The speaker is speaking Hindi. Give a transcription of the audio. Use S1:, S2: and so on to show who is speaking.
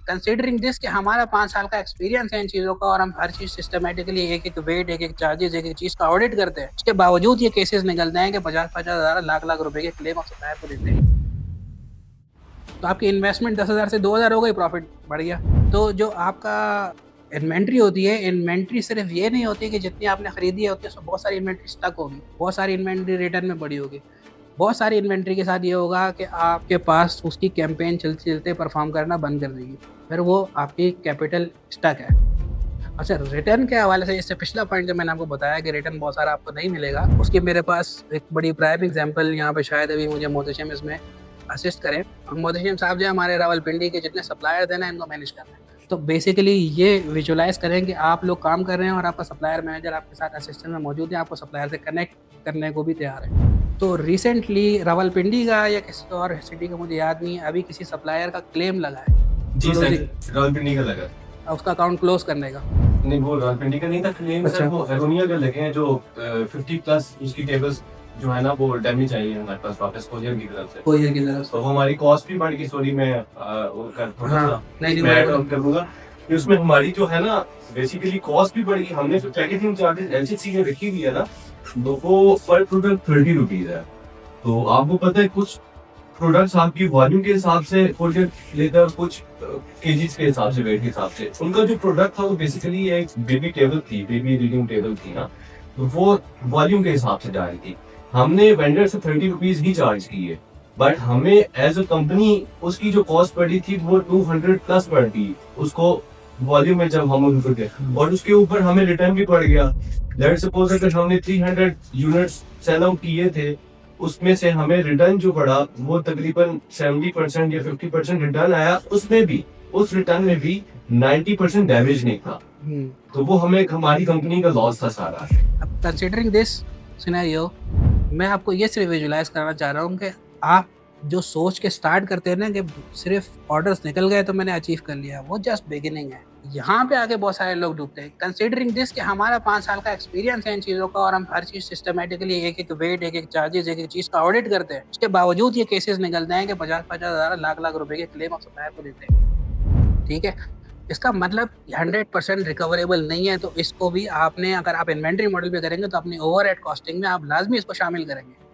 S1: कंसीडरिंग दिस कि हमारा 5 साल का एक्सपीरियंस है इन चीज़ों का और हम हर चीज़ सिस्टमैटिकली एक-एक वेट, एक-एक चार्जेस, एक-एक चीज़ का ऑडिट करते हैं। उसके बावजूद ये केसेस निकलते हैं कि 50-50 हज़ार, लाख-लाख रुपए के क्लेम आप सप्लायर को देते हैं। तो आपकी इन्वेस्टमेंट 10,000 से 2,000 हो गई, प्रॉफिट बढ़ गया। तो जो आपका इन्वेंट्री होती है, इन्वेंट्री सिर्फ ये नहीं होती कि जितनी आपने खरीदी है उतनी उसमें बहुत सारी इन्वेंट्री स्टक होगी, बहुत सारी इन्वेंट्री रिटर्न में पड़ी होगी। बहुत सारी इन्वेंट्री के साथ ये होगा कि आपके पास उसकी कैंपेन चलते-चलते परफ़ॉर्म करना बंद कर देगी। फिर वो आपकी कैपिटल स्टक है। अच्छा, रिटर्न के हवाले से इससे पिछला पॉइंट जो मैंने आपको बताया कि रिटर्न बहुत सारा आपको नहीं मिलेगा, उसकी मेरे पास एक बड़ी प्राइम एग्ज़ाम्पल यहाँ पे शायद अभी मुझे मोहतशिम इसमें असिस्ट करें। मोहतशिम साहब जो है हमारे रावलपिंडी के जितने सप्लायर्स हैं ना, इनको मैनेज कर रहे हैं। तो बेसिकली ये विजुअलाइज़ करें कि आप लोग काम कर रहे हैं और आपका सप्लायर मैनेजर आपके साथ असिस्टेंस में मौजूद है, आपको सप्लायर से कनेक्ट करने को भी तैयार है। तो रिसेंटली रावलपिंडी का या किसी और सिटी का मुझे याद नहीं है, अभी किसी सप्लायर का क्लेम लगा है।
S2: जी सर, रावलपिंडी का लगा।
S1: उसका अकाउंट क्लोज करने का।
S2: नहीं, वो रावलपिंडी का नहीं था क्लेम सर, वो हेरोनिया का लगे हैं जो 50 प्लस उसकी टेबल्स जो है ना वो डैमेज आई है हमारे पास वापस कोरियर की तरफ से।
S1: कोरियर की तरफ से।
S2: तो वो हमारी कॉस्ट भी बढ़ गई। सॉरी मैं वो कर थोड़ा सा
S1: नहीं
S2: मैं ऐड ऑन करूंगा कि उसमें हमारी जो है ना बेसिकली कॉस्ट भी बढ़ गई। हमने जो पैकेजिंग चार्जेस एलसीसी में रखी हुई है ना, तो वो पर प्रोडक्ट 30 रुपीज है। तो आपको पता है कुछ प्रोडक्ट्स आपकी वॉल्यूम के हिसाब से कोरियर लेता है, कुछ केजीज के हिसाब से, वेट के हिसाब से। उनका जो प्रोडक्ट था वो बेसिकली एक बेबी टेबल थी, बेबी रीडिंग टेबल थी ना, तो वो वॉल्यूम के हिसाब से जा रही थी। हमने वेंडर से 30 रुपीज ही चार्ज किए, बट हमें एज अ कंपनी उसकी जो कॉस्ट पड़ी थी वो 200 प्लस पड़ी उसको वॉल्यूम में जब हम उनको गए, और उसके ऊपर हमें रिटर्न भी पड़ गया। लेट्स सपोज अगर हमने 300 यूनिट्स सेल आउट किए थे, उसमें से हमें रिटर्न जो पड़ा वो तकरीबन 70% या 50% रिटर्न आया। उसमें भी उस रिटर्न में भी 90% डैमेज नहीं था। तो वो हमें हमारी कंपनी का लॉस था सारा।
S1: अब कंसीडरिंग दिस सिनेरियो, मैं आपको ये सिर्फ विजुलाइज कराना चाह रहा हूँ कि आप जो सोच के स्टार्ट करते हैं ना कि सिर्फ ऑर्डर्स निकल गए तो मैंने अचीव कर लिया, वो जस्ट बिगिनिंग है। यहाँ पे आके बहुत सारे लोग डूबते हैं। कंसीडरिंग दिस कि हमारा 5 साल का एक्सपीरियंस है इन चीज़ों का और हम हर चीज़ सिस्टमैटिकली एक-एक वेट, एक-एक चार्जेस, एक-एक चीज़ का ऑडिट करते हैं। उसके बावजूद ये केसेस निकलते हैं कि 50-50 हज़ार, लाख-लाख रुपए के क्लेम आप सप्लायर को देते हैं। ठीक है? इसका मतलब 100% रिकवरेबल नहीं है, तो इसको भी आपने, अगर आप इन्वेंटरी मॉडल पे करेंगे तो अपनी ओवरहेड कॉस्टिंग में आप लाज़मी इसको शामिल करेंगे।